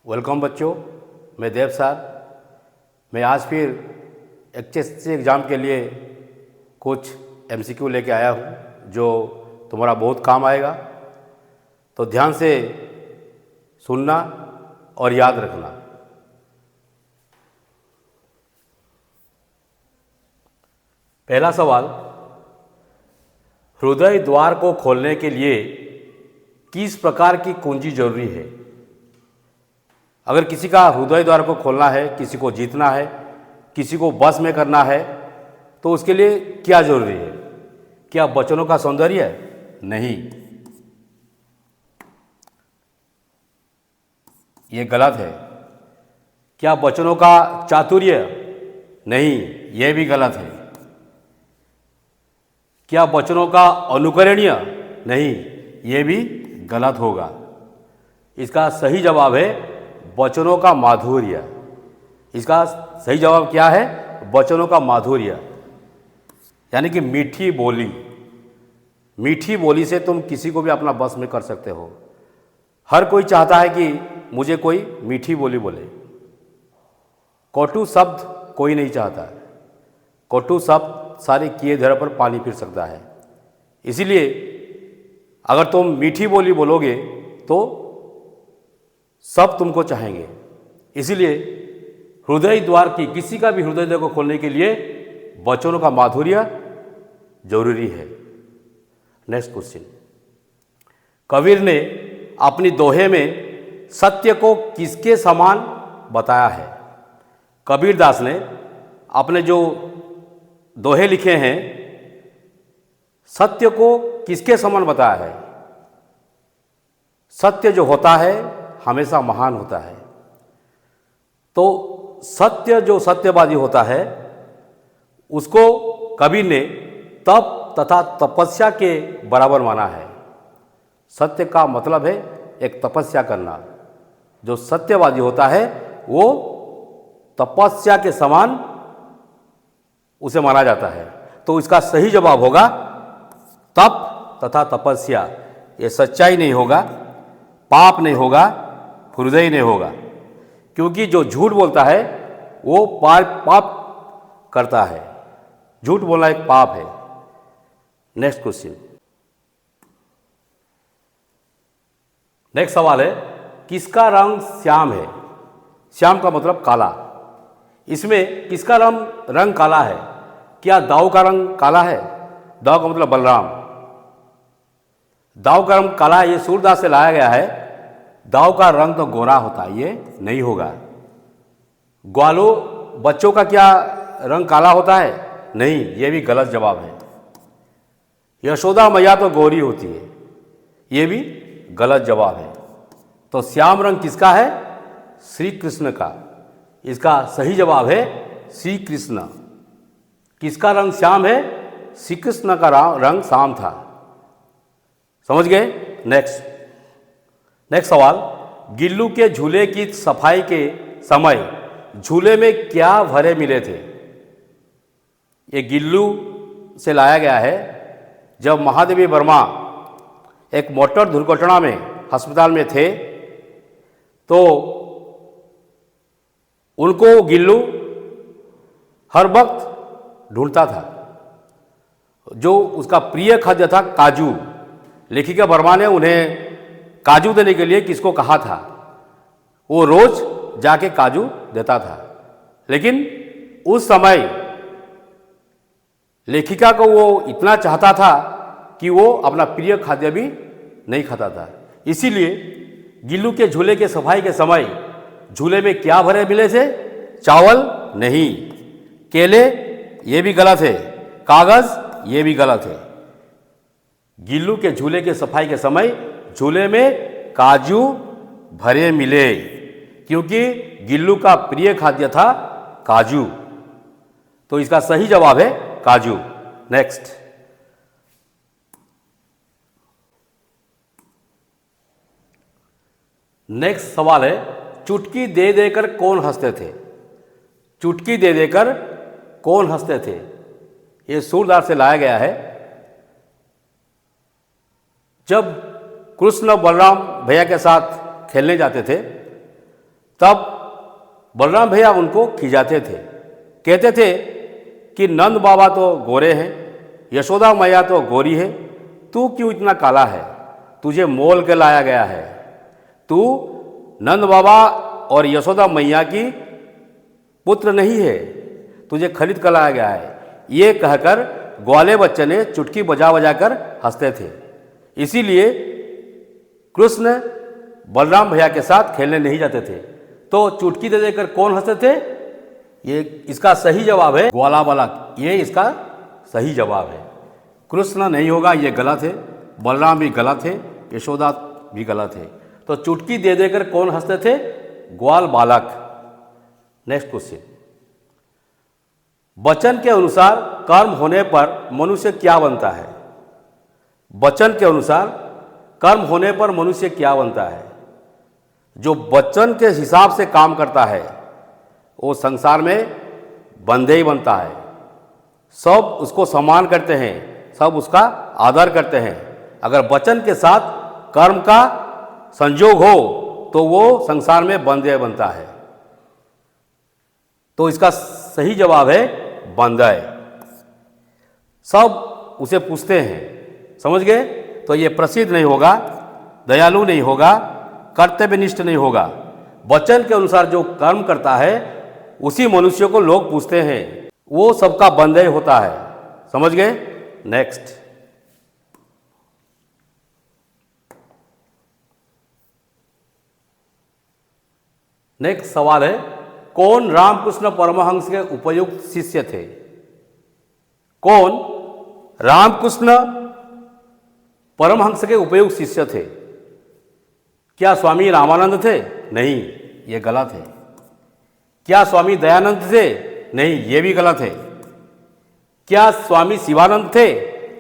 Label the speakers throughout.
Speaker 1: Welcome बच्चों, मैं देव sir. मैं आज फिर एचएससी एग्ज़ाम के लिए कुछ एमसीक्यू लेके आया हूँ जो तुम्हारा बहुत काम आएगा। तो ध्यान से सुनना और याद रखना। पहला सवाल, हृदय द्वार को खोलने के लिए किस प्रकार की कुंजी जरूरी है? अगर किसी का हृदय द्वार को खोलना है, किसी को जीतना है, किसी को बस में करना है, तो उसके लिए क्या जरूरी है? क्या वचनों का सौंदर्य? नहीं, ये गलत है। क्या वचनों का चातुर्य? नहीं, यह भी गलत है। क्या वचनों का अनुकरणीय? नहीं, यह भी गलत होगा। इसका सही जवाब है वचनों का माधुर्य। इसका सही जवाब क्या है? वचनों का माधुर्य, यानी कि मीठी बोली। मीठी बोली से तुम किसी को भी अपना बस में कर सकते हो। हर कोई चाहता है कि मुझे कोई मीठी बोली बोले। कटु शब्द कोई नहीं चाहता। कटु शब्द सारे किए धरे पर पानी फिर सकता है। इसीलिए अगर तुम मीठी बोली बोलोगे तो सब तुमको चाहेंगे। इसीलिए हृदय द्वार की, किसी का भी हृदय द्वार को खोलने के लिए वचनों का माधुर्य जरूरी है। नेक्स्ट क्वेश्चन, कबीर ने अपनी दोहे में सत्य को किसके समान बताया है? कबीर दास ने अपने जो दोहे लिखे हैं, सत्य को किसके समान बताया है? सत्य जो होता है हमेशा महान होता है। तो सत्य जो सत्यवादी होता है उसको कबीर ने तप तथा तपस्या के बराबर माना है। सत्य का मतलब है एक तपस्या करना। जो सत्यवादी होता है वो तपस्या के समान उसे माना जाता है। तो इसका सही जवाब होगा तप तथा तपस्या। ये सच्चाई नहीं होगा, पाप नहीं होगा, हृदय नहीं होगा। क्योंकि जो झूठ बोलता है वो पाप करता है। झूठ बोलना एक पाप है। नेक्स्ट क्वेश्चन, नेक्स्ट सवाल है, किसका रंग श्याम है? श्याम का मतलब काला। इसमें किसका रंग काला है? क्या दाऊ का रंग काला है? दाऊ का मतलब बलराम। दाऊ का रंग काला है, ये सूरदास से लाया गया है। दाऊ का रंग तो गोरा होता है, ये नहीं होगा। ग्वालों बच्चों का क्या रंग काला होता है? नहीं, ये भी गलत जवाब है। यशोदा मैया तो गोरी होती है, ये भी गलत जवाब है। तो श्याम रंग किसका है? श्री कृष्ण का। इसका सही जवाब है श्री कृष्ण। किसका रंग श्याम है? श्री कृष्ण का रंग श्याम था। समझ गए? नेक्स्ट सवाल, गिल्लू के झूले की सफाई के समय झूले में क्या भरे मिले थे? ये गिल्लू से लाया गया है। जब महादेवी वर्मा एक मोटर दुर्घटना में अस्पताल में थे तो उनको गिल्लू हर वक्त ढूंढता था। जो उसका प्रिय खाद्य था काजू। लेखिका वर्मा ने उन्हें काजू देने के लिए किसको कहा था? वो रोज जाके काजू देता था। लेकिन उस समय लेखिका को वो इतना चाहता था कि वो अपना प्रिय खाद्य भी नहीं खाता था। इसीलिए गिल्लू के झूले के सफाई के समय झूले में क्या भरे मिले थे? चावल नहीं, केले ये भी गलत है, कागज ये भी गलत है। गिल्लू के झूले के सफाई के समय झूले में काजू भरे मिले, क्योंकि गिल्लू का प्रिय खाद्य था काजू। तो इसका सही जवाब है काजू। नेक्स्ट सवाल है, चुटकी दे देकर कौन हंसते थे? चुटकी दे देकर कौन हंसते थे? ये सूरदास से लाया गया है। जब कृष्ण बलराम भैया के साथ खेलने जाते थे तब बलराम भैया उनको खिजाते थे, कहते थे कि नंद बाबा तो गोरे हैं, यशोदा मैया तो गोरी है, तू क्यों इतना काला है, तुझे मोल के लाया गया है, तू नंद बाबा और यशोदा मैया की पुत्र नहीं है, तुझे खरीद कर लाया गया है। ये कहकर ग्वाले बच्चे ने चुटकी बजा बजा कर हंसते थे। इसीलिए कृष्ण बलराम भैया के साथ खेलने नहीं जाते थे। तो चुटकी दे देकर कौन हंसते थे? ये इसका सही जवाब है ग्वाला बालक, ये इसका सही जवाब है। कृष्ण नहीं होगा, ये गलत है। बलराम भी गलत है, यशोदा भी गलत है। तो चुटकी दे देकर कौन हंसते थे? ग्वाल बालक। नेक्स्ट क्वेश्चन, वचन के अनुसार कर्म होने पर मनुष्य क्या बनता है? वचन के अनुसार कर्म होने पर मनुष्य क्या बनता है? जो वचन के हिसाब से काम करता है वो संसार में बंदे ही बनता है। सब उसको सम्मान करते हैं, सब उसका आदर करते हैं। अगर वचन के साथ कर्म का संयोग हो तो वो संसार में बंदे बनता है। तो इसका सही जवाब है बंदे। सब उसे पूछते हैं, समझ गए? तो ये प्रसिद्ध नहीं होगा, दयालु नहीं होगा, कर्तव्यनिष्ठ नहीं होगा। वचन के अनुसार जो कर्म करता है उसी मनुष्य को लोग पूछते हैं, वो सबका बंदे होता है। समझ गए? नेक्स्ट, नेक्स्ट सवाल है, कौन रामकृष्ण परमहंस के उपयुक्त शिष्य थे? कौन रामकृष्ण परमहंस के उपयुक्त शिष्य थे? क्या स्वामी रामानंद थे? नहीं, ये गलत है। क्या स्वामी दयानंद थे? नहीं, ये भी गलत है। क्या स्वामी शिवानंद थे?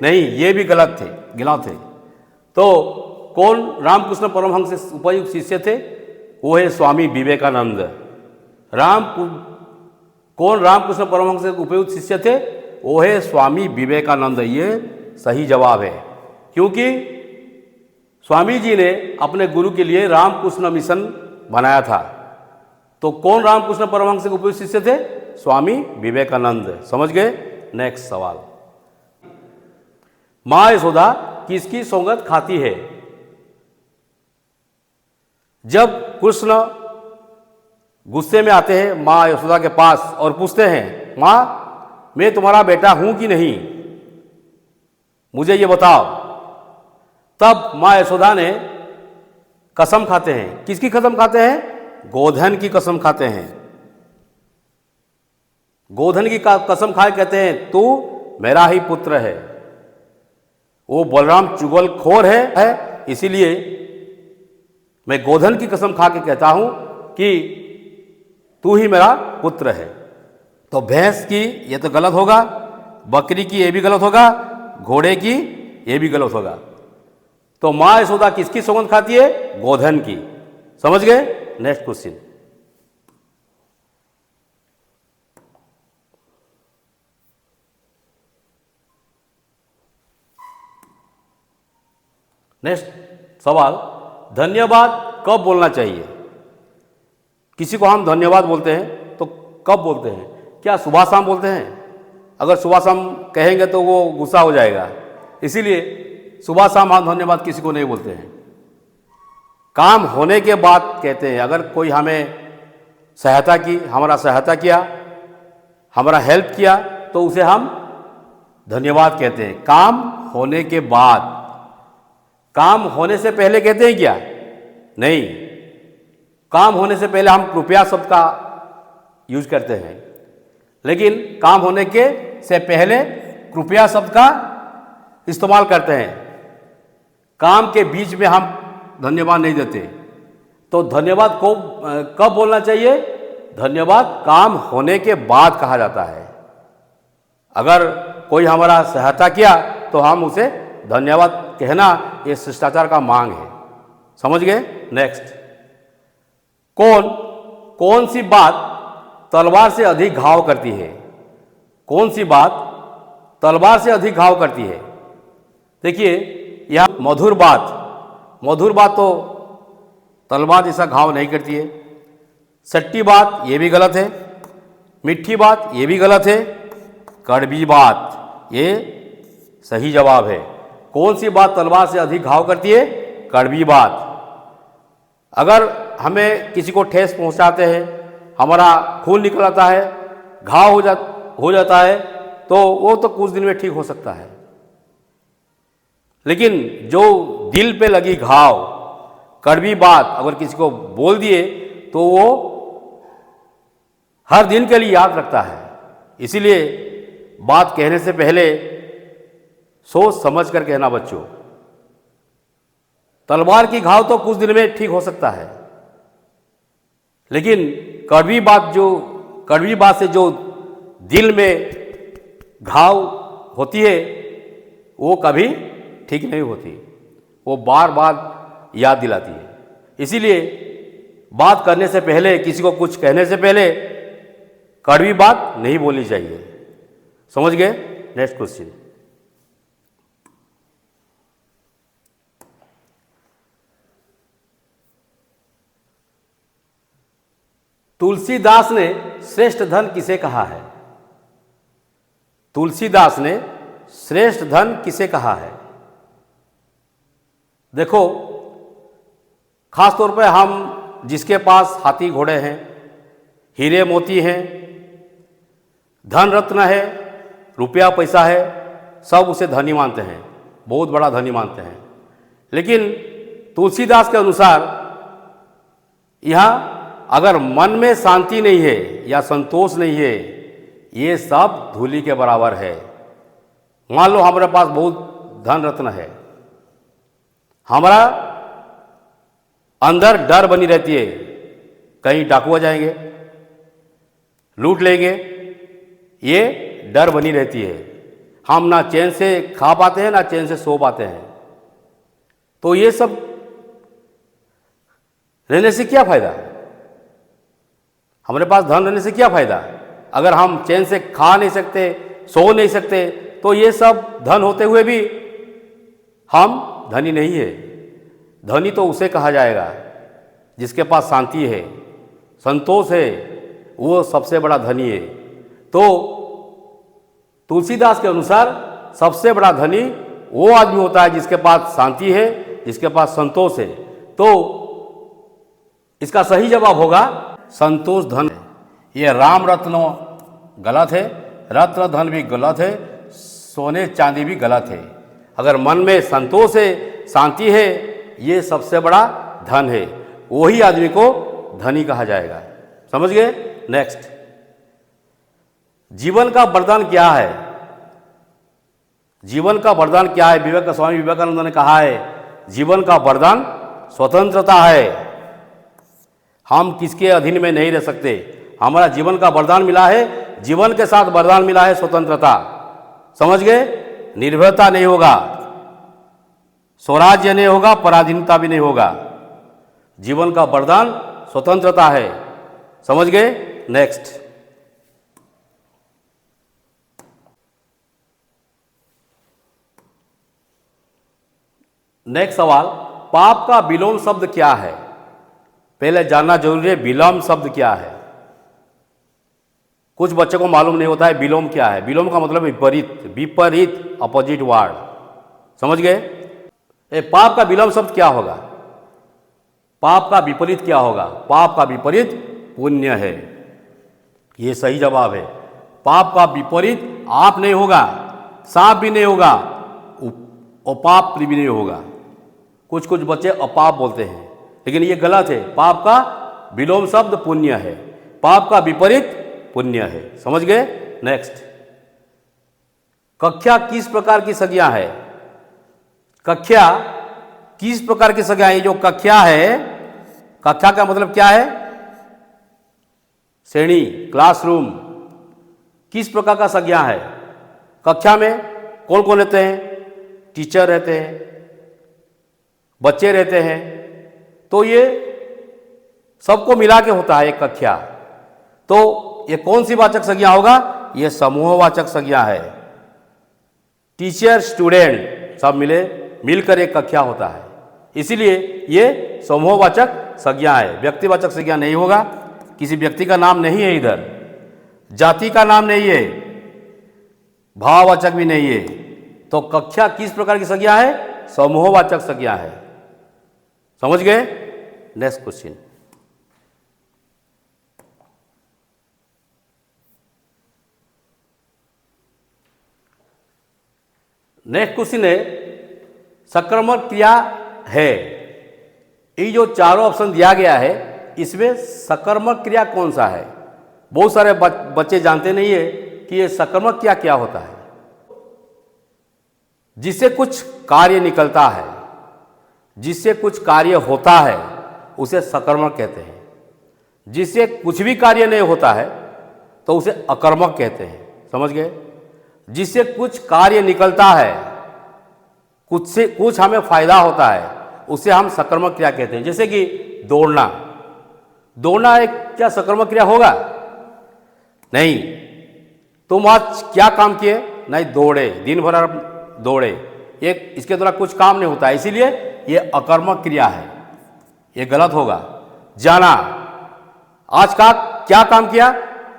Speaker 1: नहीं, ये भी गलत है। तो कौन रामकृष्ण परमहंस के उपयुक्त शिष्य थे? वो है स्वामी विवेकानंद। कौन रामकृष्ण परमहंस के उपयुक्त शिष्य थे? वो है स्वामी विवेकानंद। ये सही जवाब है, क्योंकि स्वामी जी ने अपने गुरु के लिए रामकृष्ण मिशन बनाया था। तो कौन रामकृष्ण परमहंस के उपयुक्त शिष्य थे? स्वामी विवेकानंद। समझ गए? नेक्स्ट सवाल, मां यशोदा किसकी सौगंध खाती है? जब कृष्ण गुस्से में आते हैं मां यशोदा के पास और पूछते हैं, मां मैं तुम्हारा बेटा हूं कि नहीं, मुझे ये बताओ, तब मां यशोदा ने कसम खाते हैं। किसकी कसम खाते हैं? गोधन की कसम खाते हैं। गोधन की कसम खाए कहते हैं तू मेरा ही पुत्र है। वो बलराम चुगलखोर है, इसीलिए मैं गोधन की कसम खा के कहता हूं कि तू ही मेरा पुत्र है। तो भैंस की ये तो गलत होगा, बकरी की ये भी गलत होगा, घोड़े की ये भी गलत होगा। तो मां यशोदा किसकी सौगंध खाती है? गोधन की। समझ गए? नेक्स्ट क्वेश्चन, नेक्स्ट सवाल, धन्यवाद कब बोलना चाहिए? किसी को हम धन्यवाद बोलते हैं तो कब बोलते हैं? क्या सुबह शाम बोलते हैं? अगर सुबह शाम कहेंगे तो वो गुस्सा हो जाएगा, इसीलिए सुबह शाम हम धन्यवाद किसी को नहीं बोलते हैं। काम होने के बाद कहते हैं। अगर कोई हमें हमारा सहायता किया, हमारा हेल्प किया, तो उसे हम धन्यवाद कहते हैं। काम होने के बाद। काम होने से पहले कहते हैं क्या? नहीं, काम होने से पहले हम कृपया शब्द का यूज करते हैं, लेकिन काम होने के से पहले कृपया शब्द का इस्तेमाल करते हैं। काम के बीच में हम धन्यवाद नहीं देते। तो धन्यवाद को कब बोलना चाहिए? धन्यवाद काम होने के बाद कहा जाता है। अगर कोई हमारा सहायता किया तो हम उसे धन्यवाद कहना, ये शिष्टाचार का मांग है। समझ गए? नेक्स्ट, कौन सी बात तलवार से अधिक घाव करती है? कौन सी बात तलवार से अधिक घाव करती है? देखिए, यह मधुर बात तो तलवार जैसा घाव नहीं करती है। सट्टी बात ये भी गलत है, मीठी बात ये भी गलत है, कड़वी बात ये सही जवाब है। कौन सी बात तलवार से अधिक घाव करती है? कड़वी बात। अगर हमें किसी को ठेस पहुंचाते हैं, हमारा खून निकल आता है, घाव हो जाता है, तो वो तो कुछ दिन में ठीक हो सकता है, लेकिन जो दिल पे लगी घाव, कड़वी बात अगर किसी को बोल दिए तो वो हर दिन के लिए याद रखता है। इसीलिए बात कहने से पहले सोच समझ कर कहना बच्चों। तलवार की घाव तो कुछ दिन में ठीक हो सकता है, लेकिन कड़वी बात से जो दिल में घाव होती है वो कभी ठीक नहीं होती, वो बार बार याद दिलाती है। इसीलिए बात करने से पहले, किसी को कुछ कहने से पहले कड़वी बात नहीं बोलनी चाहिए। समझ गए? Next question. तुलसीदास ने श्रेष्ठ धन किसे कहा है? तुलसीदास ने श्रेष्ठ धन किसे कहा है? देखो, खास तौर पे हम जिसके पास हाथी घोड़े हैं, हीरे मोती हैं, धन रत्न है, रुपया पैसा है, सब उसे धनी मानते हैं, बहुत बड़ा धनी मानते हैं। लेकिन तुलसीदास के अनुसार यहाँ अगर मन में शांति नहीं है या संतोष नहीं है, ये सब धूलि के बराबर है। मान लो हमारे पास बहुत धन रत्न है, हमारा अंदर डर बनी रहती है, कहीं डाकू आ जाएंगे, लूट लेंगे, ये डर बनी रहती है। हम ना चैन से खा पाते हैं, ना चैन से सो पाते हैं। तो ये सब रहने से क्या फायदा? हमारे पास धन रहने से क्या फायदा? अगर हम चैन से खा नहीं सकते, सो नहीं सकते, तो ये सब धन होते हुए भी हम धनी नहीं है। धनी तो उसे कहा जाएगा जिसके पास शांति है, संतोष है, वो सबसे बड़ा धनी है। तो तुलसीदास के अनुसार सबसे बड़ा धनी वो आदमी होता है जिसके पास शांति है, जिसके पास संतोष है। तो इसका सही जवाब होगा संतोष धन। ये राम रत्न गलत है, रत्न धन भी गलत है, सोने चांदी भी गलत है। अगर मन में संतोष है, शांति है, ये सबसे बड़ा धन है, वही आदमी को धनी कहा जाएगा। समझ गए? नेक्स्ट, जीवन का वरदान क्या है? जीवन का वरदान क्या है? स्वामी विवेकानंद ने कहा है, जीवन का वरदान स्वतंत्रता है। हम किसके अधीन में नहीं रह सकते। हमारा जीवन का वरदान मिला है, जीवन के साथ वरदान मिला है स्वतंत्रता। समझ गए? निर्भरता नहीं होगा, स्वराज्य नहीं होगा, पराधीनता भी नहीं होगा। जीवन का वरदान स्वतंत्रता है। समझ गए? नेक्स्ट, सवाल, पाप का विलोम शब्द क्या है? पहले जानना जरूरी है विलोम शब्द क्या है। कुछ बच्चों को मालूम नहीं होता है विलोम क्या है। विलोम का मतलब विपरीत, अपोजिट वर्ड। समझ गए? पाप का विलोम शब्द क्या होगा? पाप का विपरीत क्या होगा? पाप का विपरीत पुण्य है। ये सही जवाब है। पाप का विपरीत आप नहीं होगा, सांप भी नहीं होगा, अपाप भी नहीं होगा। कुछ बच्चे अपाप बोलते हैं, लेकिन ये गलत है। पाप का विलोम शब्द पुण्य है, पाप का विपरीत पुण्य है। समझ गए? नेक्स्ट, कख्या किस प्रकार की संज्ञा है? कख्या किस प्रकार की संज्ञा है? ये जो कख्या है, कक्षा का मतलब क्या है? श्रेणी, क्लासरूम। किस प्रकार का संज्ञा है? कक्षा में कौन कौन रहते हैं? टीचर रहते हैं, बच्चे रहते हैं। तो ये सबको मिला के होता है एक कक्षा। तो ये कौन सी वाचक संज्ञा होगा? ये समूहवाचक संज्ञा है। टीचर, स्टूडेंट सब मिलकर एक कक्षा होता है, इसीलिए ये समूहवाचक संज्ञा है, व्यक्तिवाचक संज्ञा नहीं होगा। किसी व्यक्ति का नाम नहीं है, इधर जाति का नाम नहीं है, भाववाचक भी नहीं है। तो कक्षा किस प्रकार की संज्ञा है? समूहवाचक संज्ञा है। समझ गए? Next question. नेक्स्ट क्वेश्चन है सकर्मक क्रिया है। ये जो चारों ऑप्शन दिया गया है इसमें सकर्मक क्रिया कौन सा है? बहुत सारे बच्चे जानते नहीं है कि ये सकर्मक क्रिया क्या होता है। जिससे कुछ कार्य निकलता है, जिससे कुछ कार्य होता है, उसे सकर्मक कहते हैं। जिससे कुछ भी कार्य नहीं होता है तो उसे अकर्मक कहते हैं। समझ गए? जिससे कुछ कार्य निकलता है, कुछ से कुछ हमें फायदा होता है, उसे हम सकर्मक क्रिया कहते हैं। जैसे कि दौड़ना, दौड़ना एक क्या सकर्मक क्रिया होगा? नहीं। तुम आज क्या काम किए? नहीं, दौड़े, दिन भर आप दौड़े, एक इसके द्वारा कुछ काम नहीं होता है, इसीलिए ये अकर्मक क्रिया है, ये गलत होगा। जाना, आज का क्या काम किया?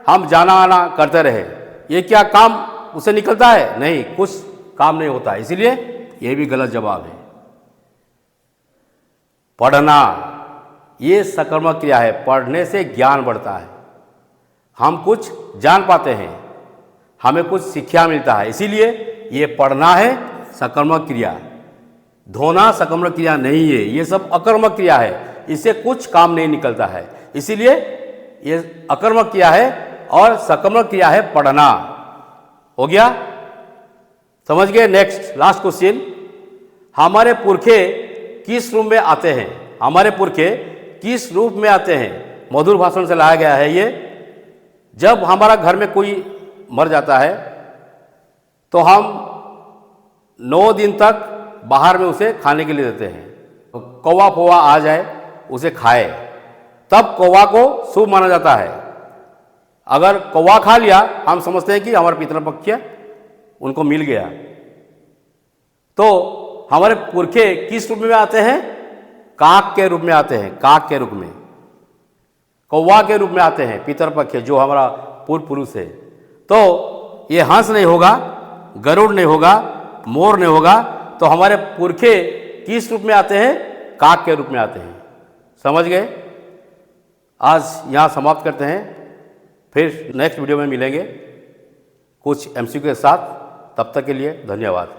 Speaker 1: हम जाना आना करते रहे, ये क्या काम उसे निकलता है? नहीं, कुछ काम नहीं होता है, इसीलिए ये भी गलत जवाब है। पढ़ना, ये सकर्मक क्रिया है, पढ़ने से ज्ञान बढ़ता है, हम कुछ जान पाते हैं, हमें कुछ शिक्षा मिलता है, इसीलिए ये पढ़ना है सकर्मक क्रिया। धोना सकर्मक क्रिया नहीं है, ये सब अकर्मक क्रिया है, इससे कुछ काम नहीं निकलता है, इसीलिए ये अकर्मक क्रिया है। और सकर्मक क्रिया है पढ़ना। हो गया? समझ गए? Next last question. हमारे पुरखे किस रूप में आते हैं? हमारे पुरखे किस रूप में आते हैं? मधुर भाषण से लाया गया है ये। जब हमारा घर में कोई मर जाता है तो हम 9 दिन तक बाहर में उसे खाने के लिए देते हैं। तो कौवा फोवा आ जाए उसे खाए, तब कौवा को शुभ माना जाता है। अगर कौवा खा लिया, हम समझते हैं कि हमारा पितृपक्ष उनको मिल गया। तो हमारे पुरखे किस रूप में आते हैं? काक के रूप में आते हैं, काक के रूप में, कौवा के रूप में आते हैं पितृपक्ष, जो हमारा पूर्व पुरुष है। तो ये हंस नहीं होगा, गरुड़ नहीं होगा, मोर नहीं होगा, तो हमारे पुरखे किस रूप में आते हैं? काक के रूप में आते हैं। समझ गए? आज यहाँ समाप्त करते हैं, फिर नेक्स्ट वीडियो में मिलेंगे कुछ एमसीक्यू के साथ। तब तक के लिए धन्यवाद।